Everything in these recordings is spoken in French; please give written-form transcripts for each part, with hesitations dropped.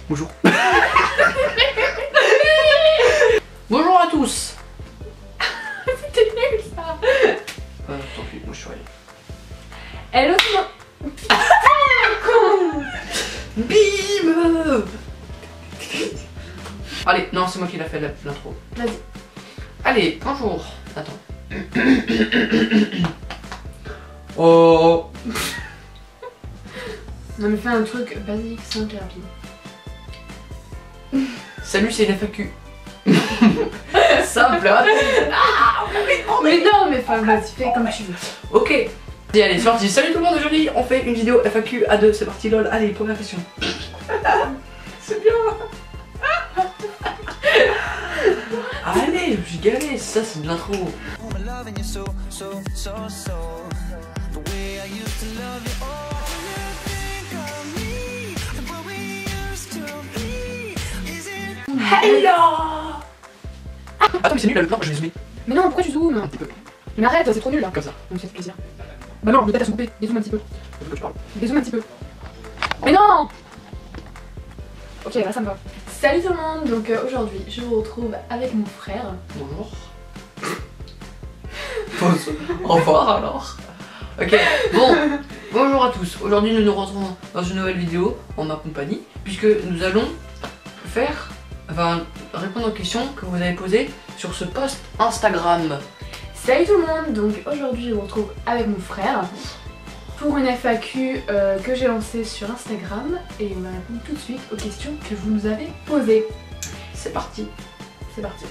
Bonjour. Bonjour à tous. C'était nul ça. Tant pis, moi je suis rien. Hello tout le monde. Bim. Allez, non, c'est moi qui l'a fait l'intro. Vas-y. Allez, bonjour. Attends. Oh. Non mais fais un truc basique, simple et rapide. Salut, c'est une FAQ. Simple, rapide. Ah, Mais non, mais enfin, vas-y, fais comme tu veux. ok. Et allez, c'est parti. Salut tout le monde, aujourd'hui on fait une vidéo FAQ à 2, c'est parti lol. Allez, première question. C'est bien. Allez, j'ai galé, ça c'est de l'intro. Hello. Attends, mais c'est nul là le plan, je vais zoomer. Mais non, pourquoi tu zoomes? Un petit peu, Mais arrête, c'est trop nul là. comme ça. Donc ça fait plaisir. Bah non, le tête à se couper. Dézoome un petit peu. C'est de quoi tu parles. Dézoome un petit peu. Mais non. Ok, là ça me va. Salut tout le monde, donc aujourd'hui je vous retrouve avec mon frère. Bonjour. Au revoir alors. Ok, bon, bonjour à tous. Aujourd'hui nous nous retrouvons dans une nouvelle vidéo en ma compagnie, puisque nous allons répondre aux questions que vous avez posées sur ce post Instagram. Salut tout le monde, donc aujourd'hui je vous retrouve avec mon frère pour une FAQ que j'ai lancée sur Instagram et on va répondre tout de suite aux questions que vous nous avez posées. C'est parti. C'est parti.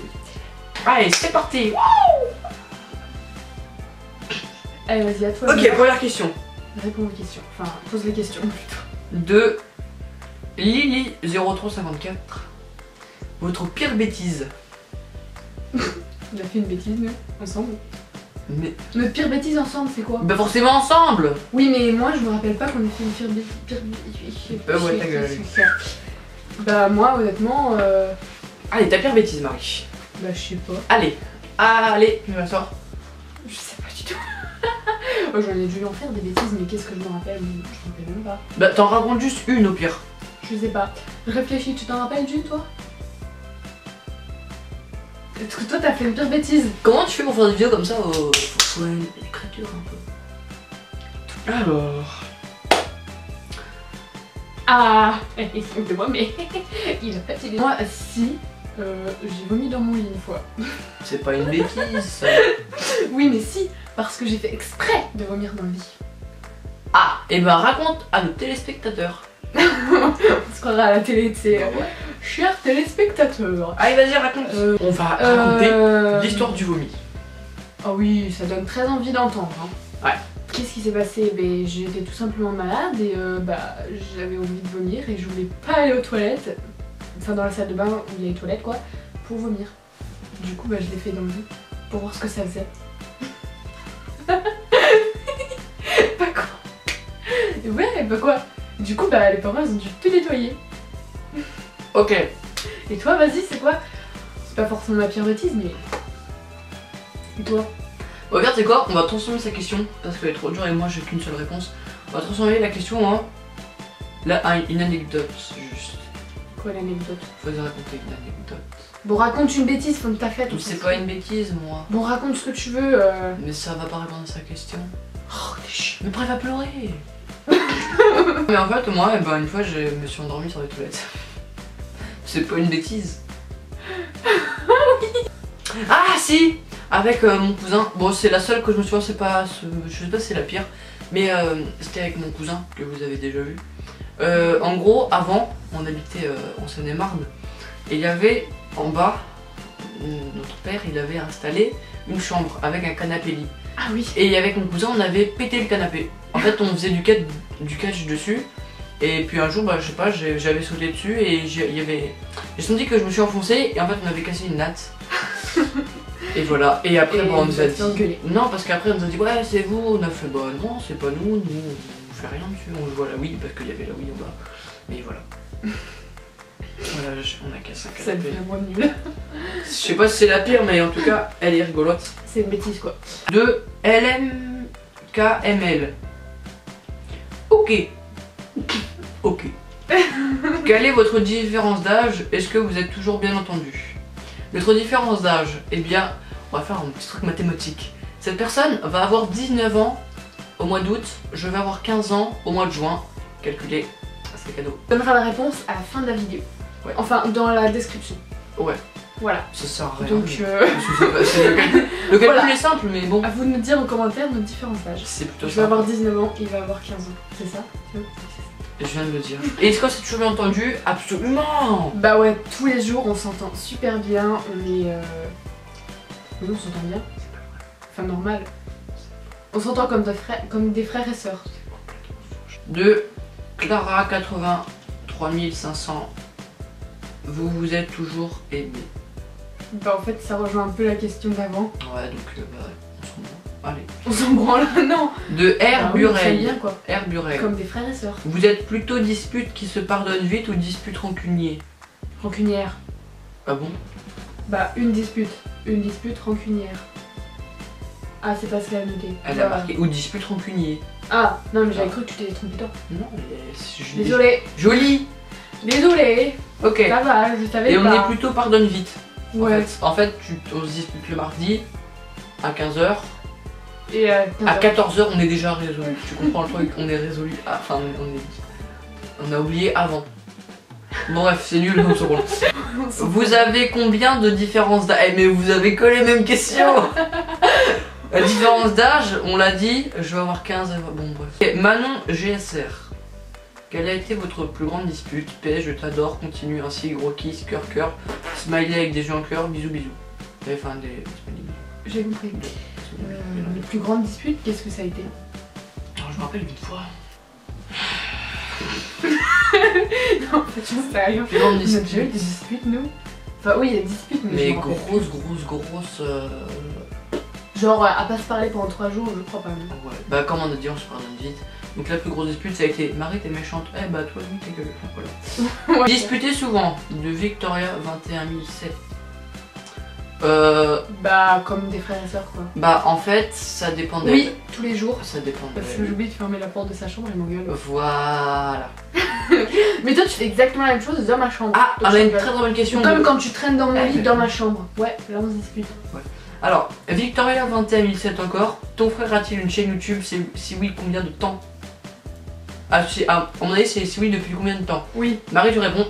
Allez, c'est parti. Allez, vas-y, à toi. Ok, première question. Réponds aux questions, enfin pose les questions plutôt. De Lily0354. Votre pire bêtise. On a fait une bêtise nous, ensemble. Mais Notre pire bêtise ensemble c'est quoi? bah forcément ensemble. Oui mais moi je me rappelle pas qu'on ait fait une pire bêtise. Ouais, ta gueule. Bah moi honnêtement Allez, ta pire bêtise, Marie. bah je sais pas. Allez, allez, tu vas sort. Je sais pas du tout. Oh, j'en ai dû en faire des bêtises mais qu'est-ce que je me rappelle? Je me rappelle même pas. Bah t'en racontes juste une au pire. Je sais pas. Réfléchis, tu t'en rappelles du toi? Est-ce que toi t'as fait une pire bêtise? Comment tu fais pour faire des vidéos comme ça faut une écriture un peu. Alors. Ah, il se moque de moi mais il a pas tiré. Moi si, j'ai vomi dans mon lit une fois. C'est pas une bêtise ça. Oui mais si, parce que j'ai fait exprès de vomir dans le lit. Ah, et ben raconte à nos téléspectateurs. On se croirait à la télé, tu sais. Bah ouais. Chers téléspectateurs. Allez vas-y raconte. On va raconter l'histoire du vomi. Oh oui, ça donne très envie d'entendre. Hein. Ouais. Qu'est-ce qui s'est passé? Ben, j'étais tout simplement malade et bah, j'avais envie de vomir et je voulais pas aller aux toilettes. Enfin dans la salle de bain où il y a les toilettes quoi, pour vomir. Du coup bah, je l'ai fait dans le lit pour voir ce que ça faisait. Pas quoi? Ouais, bah quoi? Du coup bah les parents ils ont dû tout nettoyer. Ok. Et toi vas-y c'est quoi? C'est pas forcément ma pire bêtise mais... Et toi? Bon, regarde, c'est quoi? On va transformer sa question parce qu'elle est trop dure et moi j'ai qu'une seule réponse. On va transformer la question en une anecdote juste. Quoi l'anecdote? Faudrait raconter une anecdote. Bon raconte une bêtise comme t'as fait. Mais c'est pas une bêtise moi. Bon raconte ce que tu veux. Mais ça va pas répondre à sa question. Oh t'es chiant. Mais après elle va pleurer. Mais en fait moi une fois je me suis endormie sur les toilettes. C'est pas une bêtise. Ah si. Avec mon cousin, bon c'est la seule que je me souviens, c'est pas, je sais pas si c'est la pire, mais c'était avec mon cousin que vous avez déjà vu. En gros, avant, on habitait en Seine-et-Marne, et il y avait en bas, notre père, il avait installé une chambre avec un canapé lit. Ah oui. Et avec mon cousin, on avait pété le canapé. En fait, on faisait du catch dessus, et puis un jour, bah je sais pas, j'avais sauté dessus et j'ai senti que je me suis enfoncé, et en fait on avait cassé une natte. Et voilà, et après bon, on nous a dit... Non, parce qu'après on nous a dit ouais c'est vous, on a fait bah non c'est pas nous on fait rien dessus, on voit la Wii parce qu'il y avait la Wii en bas. Mais voilà. Voilà, on a cassé un Ça canapé. devient moins nul. Je sais pas si c'est la pire mais en tout cas elle est rigolote. C'est une bêtise quoi. De LMKML. Ok. Ok. Quelle est votre différence d'âge? Est-ce que vous êtes toujours bien entendu? Notre différence d'âge, eh bien, on va faire un petit truc mathématique. Cette personne va avoir 19 ans au mois d'août, je vais avoir 15 ans au mois de juin. Calculez, c'est cadeau. On donnera la réponse à la fin de la vidéo. Ouais. Enfin, dans la description. Ouais. Voilà. Ça sert à rien. Donc, le calcul voilà. est simple, mais bon. à vous de me dire en commentaire notre différence d'âge. C'est plutôt Je ça. vais avoir 19 ans, il va avoir 15 ans. C'est ça? Je viens de le dire. Et est-ce que c'est toujours bien entendu? Absolument. Bah ouais, tous les jours on s'entend super bien, on est... Oui, on s'entend bien. Enfin normal. On s'entend comme des frères et sœurs. De Clara 83 500. Vous vous êtes toujours aimé. Bah en fait ça rejoint un peu la question d'avant. Ouais, donc bah, on s'en branle. Allez. On s'en branle, non. De R. Bah oui, on s'aime Burel. bien quoi. R. Burel. Comme des frères et sœurs. Vous êtes plutôt dispute qui se pardonne vite ou dispute rancunier? Rancunière. Ah bon? Bah une dispute rancunière. Ah c'est pas ce qu'elle a noté. Elle a marqué ou dispute rancunier. Ah non mais j'avais cru que tu t'étais trompé toi. Non, mais c'est Désolée. joli. Désolée. Ok. Ça va, je savais Et pas. on est plutôt pardonne vite. Ouais. En fait, on se dispute le mardi à 15h. Et À 14h, on est déjà résolu. Tu comprends le truc? On est résolu. Enfin, on a oublié avant. Bon, bref, c'est nul, on se roule. Vous avez combien de différence d'âge? Eh, mais vous avez que les mêmes questions. La différence d'âge, on l'a dit, je vais avoir 15. Bon, bref. Okay, Manon GSR. Quelle a été votre plus grande dispute? PS, je t'adore, continue ainsi, gros kiss, cœur, cœur. Smiley avec des yeux en cœur, bisous, bisous. Enfin, des. J'ai compris. Les plus grandes disputes, qu'est-ce que ça a été? Alors, je me rappelle d'une fois. Non, en fait, j'en sais rien. Plus grande On a déjà eu dispute. des disputes, nous? Enfin, oui, il y a des disputes, mais Mais je m'en rappelle grosse. plus. Genre, à pas se parler pendant 3 jours, je crois pas. Même. Ouais. Bah, comme on a dit, on se pardonne vite. Donc, la plus grosse dispute, ça a été Marie, t'es méchante. Eh bah, toi, lui, t'es gueule. Voilà. Ouais. Disputer souvent. De Victoria 21 007. Bah, comme des frères et sœurs, quoi. Bah, en fait, ça dépend d'elle. Oui, tous les jours. Ça dépend Parce que d'elle. j'oublie de fermer la porte de sa chambre et m'engueule. Voilà. Mais toi, tu fais exactement la même chose dans ma chambre. Ah, Donc, on a je une rigole. très bonne question. Comme de- quand tu traînes dans mon lit dans ma chambre. Ouais, là on se dispute. Alors, Victoria 21 007 encore. Ton frère a-t-il une chaîne YouTube? Si oui, combien de temps? Ah, à mon avis, c'est si oui, depuis combien de temps? Oui. Marie, tu réponds.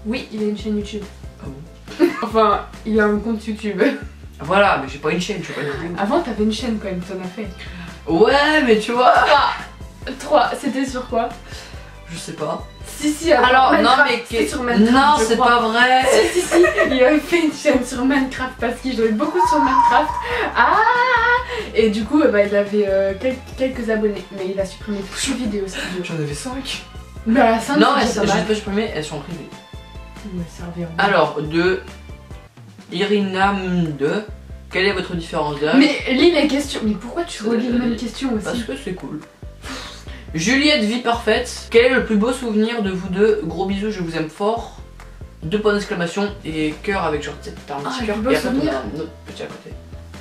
Oui, il a une chaîne YouTube. Ah bon? Enfin, il a un compte YouTube. Voilà, mais j'ai pas une chaîne, je sais pas une vidéo. Avant, t'avais une chaîne quand même, t'en as fait. Ouais, mais tu vois. 3, c'était sur quoi? Je sais pas. Si, Alors, non, Minecraft, mais. c'était sur Minecraft, Non, je c'est crois. pas vrai. Si, il avait fait une chaîne sur Minecraft parce qu'il jouait beaucoup sur Minecraft. Ah. Et du coup, bah, il avait quelques abonnés, mais il a supprimé toutes ses vidéos, c'est vieux. J'en avais 5. Bah, 5 Non, c'est je pas sais mal. pas supprimer, elles sont en privé. Ouais, ça revient. Alors, de Irinam2, quelle est votre différence d'âge? Mais lis les questions. Mais pourquoi tu relis les mêmes questions Parce aussi? que c'est cool. Juliette, vie parfaite. Quel est le plus beau souvenir de vous deux? Gros bisous, je vous aime fort. 2 points d'exclamation et cœur avec genre, tu sais, t'as un Ah, petit le cœur plus beau et après souvenir. t'en as un autre petit à côté.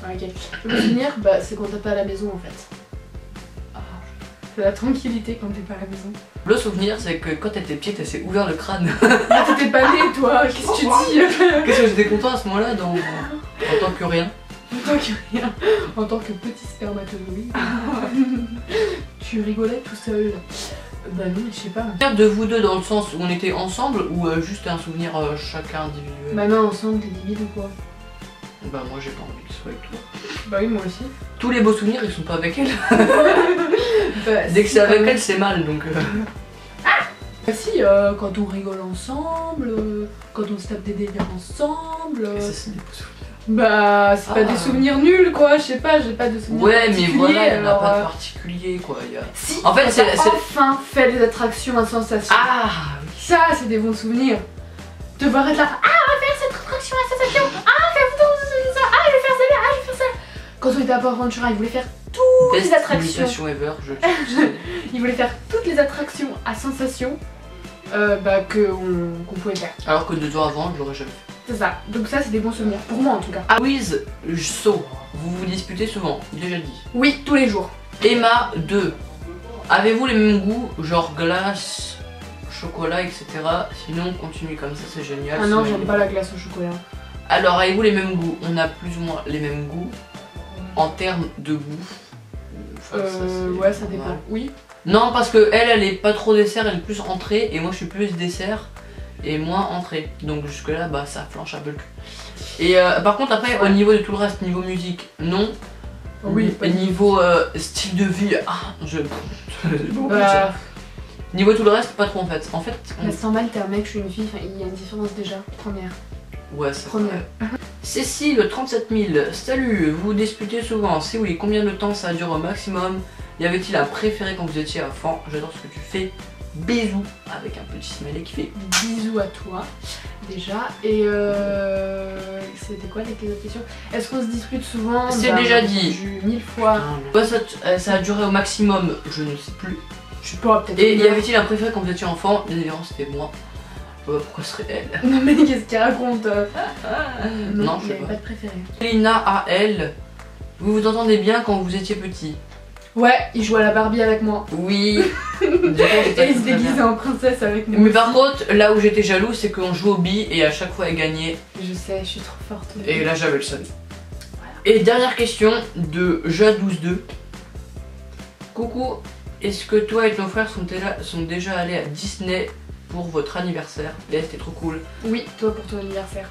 Ah, ok. Le souvenir, bah, c'est quand t'es pas à la maison en fait. Ah. C'est la tranquillité quand t'es pas à la maison. Le souvenir, c'est que quand t'étais petite, elle s'est ouvert le crâne. Ah, t'étais pas née toi, qu'est-ce que tu dis? Qu'est-ce que j'étais content à ce moment-là en tant que rien. En tant que rien, en tant que petit spermatozoïde. Tu rigolais tout seul. Bah non, mais je sais pas. Souvenir de vous deux dans le sens où on était ensemble ou juste un souvenir chacun individuel? Bah non, ensemble, t'es débile ou quoi? Bah moi j'ai pas envie que ce soit avec toi. Bah oui, moi aussi. Tous les beaux souvenirs ils sont pas avec elle. Bah, Dès que si, c'est avec quand même. elle c'est mal donc. Bah si, quand on rigole ensemble, quand on se tape des délires ensemble. Et ça c'est des beaux souvenirs. Bah, c'est pas Ah. des souvenirs nuls quoi, je sais pas, j'ai pas de souvenirs Ouais mais particuliers, voilà, il y en a alors, pas de particulier quoi. Si, En fait, quand c'est- t'as c'est- enfin fait des attractions à sensation. Ah oui. Ça, c'est des bons souvenirs. Te voir être là, ah, on va faire cette attraction à sensation, ah, fais-vous ça, ah, je vais faire ça, ah, je vais faire ça. Quand on était à Port Ventura, il voulait faire toutes Best les attractions. imitation ever, Il voulait faire toutes les attractions à sensation bah, qu'on pouvait faire. Alors que 2 ans avant, je l'aurais jamais fait. C'est ça. Donc ça, c'est des bons souvenirs. Pour moi, en tout cas. Louise So, vous vous disputez souvent, déjà dit. Oui, tous les jours. Emma 2, avez-vous les mêmes goûts, genre glace, chocolat, etc. Sinon, continue comme ça, c'est génial. Ah non, j'aime pas la glace au chocolat. Alors, avez-vous les mêmes goûts? On a plus ou moins les mêmes goûts en termes de goût. Enfin, ouais, ça dépend. mal. Oui. Non, parce que elle est pas trop dessert, elle est plus entrée, et moi je suis plus dessert et moins entrée. Donc jusque là, bah ça flanche un peu le cul. Et par contre après, au niveau de tout le reste, niveau musique, non. Oui. Et niveau style de vie, Bah, niveau tout le reste, pas trop en fait. En fait, la 100 balles, t'es un mec, je suis une fille, enfin, il y a une différence déjà. Première. ouais, c'est Première. vrai. Cécile, 37 000, salut, vous disputez souvent, si oui, combien de temps ça dure au maximum? Y avait-il un préféré quand vous étiez enfant? J'adore ce que tu fais, bisous, avec un petit smiley qui fait Bisous à toi, déjà. Et c'était quoi les autres questions? Est-ce qu'on se dispute souvent? C'est déjà dit. J'ai 1000 fois. ouais, ça a duré au maximum, je ne sais plus. Je sais pas, peut-être. Et y avait-il un préféré quand vous étiez enfant? Bien évidemment, c'était moi. Je sais pas pourquoi ce serait elle. Non mais qu'est-ce qu'il raconte? Non, il je n'y sais avait pas. pas de préféré. Lina à elle, vous vous entendez bien quand vous étiez petit? Ouais, il jouait à la Barbie avec moi. Oui. Et il se déguisait en princesse avec moi. Mais par contre, là où j'étais jaloux, c'est qu'on jouait au billes et à chaque fois elle gagnait. Je sais, je suis trop forte. Et là j'avais le seum. Et dernière question de Ja122. Coucou, est-ce que toi et ton frère sont déjà allés à Disney pour votre anniversaire? Là c'était trop cool. Oui, toi pour ton anniversaire.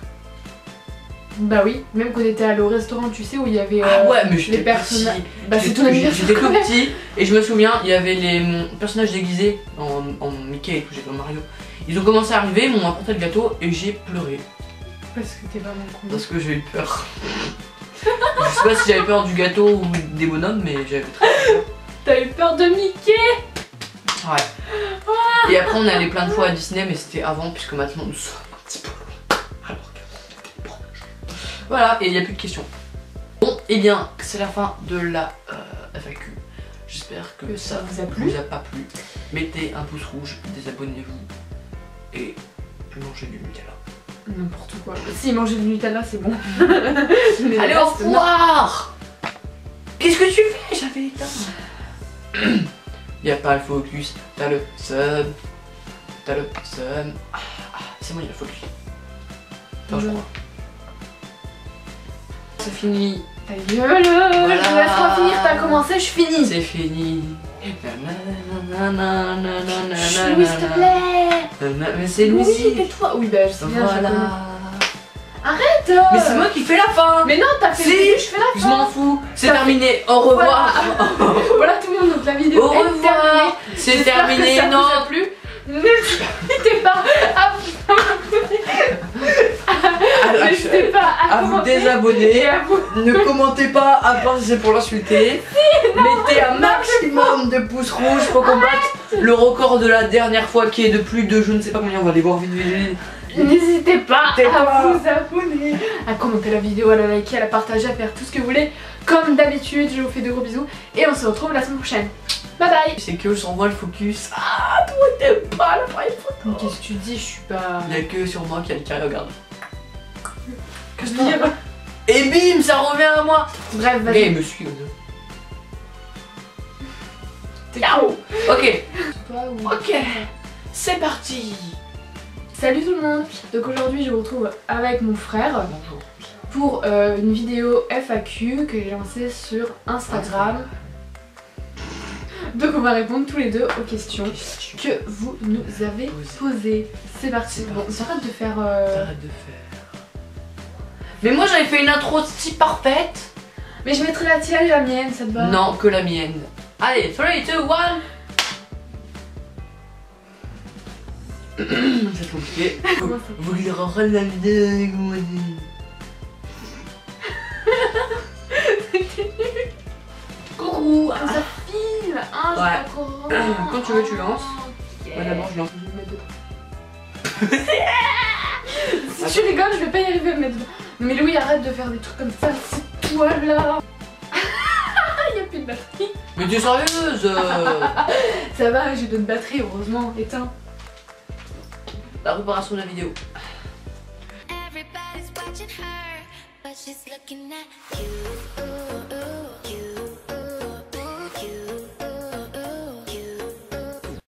Bah oui, même quand on était allé au restaurant, tu sais, où il y avait Ah ouais, mais les j'étais personnages. petit. Bah c'est ton anniversaire. J'étais tout quand même. petit et je me souviens, il y avait les personnages déguisés en Mickey et tout, j'étais en Mario. Ils ont commencé à arriver, ils m'ont apporté le gâteau et j'ai pleuré. Parce que t'es vraiment con. Parce que j'ai eu peur. Je sais pas si j'avais peur du gâteau ou des bonhommes, mais j'avais très peur. T'as eu peur de Mickey? Ouais. Et après on est allé plein de fois à Disney, mais c'était avant, puisque maintenant nous sommes un petit peu loin. Alors que c'est proche. Voilà, et il n'y a plus de questions. Bon, et bien, c'est la fin de la FAQ. J'espère que ça vous a plu. vous a pas plu. Mettez un pouce rouge, désabonnez-vous et mangez du Nutella. N'importe quoi. Si manger du Nutella, c'est bon. Allez, au revoir. Qu'est-ce que tu fais? J'avais l'éteint. Y'a pas le focus, t'as le seum. T'as le seum. C'est bon, y'a le focus. Enfin, je crois. C'est fini. Ta gueule. Voilà. Je laisse pas finir, t'as commencé, je finis. C'est fini. Louis, s'il te plaît. Mais c'est Louis, musique. tais-toi. Oui, bah je sais bien, je Voilà. connais. Arrête. Mais c'est moi qui fais la fin. Mais non, t'as fait Si. le début, je fais la Je fin. m'en fous. C'est terminé. Au revoir. Voilà tout le monde, donc la vidéo Au est terminée. revoir. C'est J'espère que terminé. ça Non. vous a plu. N'hésitez pas n'hésitez pas à vous commenter désabonner. et à vous Ne commentez pas à part si c'est pour l'insulter. Mettez un maximum de pouces rouges pour qu'on batte le record de la dernière fois qui est de plus de je ne sais pas combien. On va aller voir vite. N'hésitez pas N'hésitez à pas. vous abonner, à commenter la vidéo, à la liker, à la partager, à faire tout ce que vous voulez. Comme d'habitude, je vous fais de gros bisous et on se retrouve la semaine prochaine. Bye bye. C'est que sur moi le focus. Ah, toi t'aimes pas l'appareil photo. Mais qu'est-ce que tu dis? Je suis pas... Il y a que sur moi qu'il y a le carré, regarde. Qu'est-ce que tu dis? Et bim, ça revient à moi. Bref, Ok, vas-y. il me suit comme T'es ça. cool. Ok, Toi ou- ok, c'est parti. Salut tout le monde. Donc aujourd'hui, je vous retrouve avec mon frère Bonjour. pour une vidéo FAQ que j'ai lancée sur Instagram. Donc on va répondre tous les deux aux questions que vous nous avez posées. C'est parti. C'est Bon, parti. j'arrête de faire... Arrête de faire. Mais moi j'avais fait une intro si parfaite. Mais je mettrai la tienne et la mienne, ça te va? Non, que la mienne. Allez, 3, 2, 1. C'est compliqué. Comment ça? Vous regardez la vidéo avec moi. Coucou. Ah, ça file. Ah, j'ai Ouais. pas encore... Quand tu veux, tu lances. Yeah. Moi d'abord je lance. Je vais me mettre dedans. Si tu rigoles, je vais pas y arriver à me mettre dedans. Non mais Louis, arrête de faire des trucs comme ça, c'est toi là. Il y a plus de batterie. Mais t'es sérieuse? Ça va, j'ai d'autres batteries, heureusement, éteins. La préparation de la vidéo. Everybody's watching her, but she's looking at you.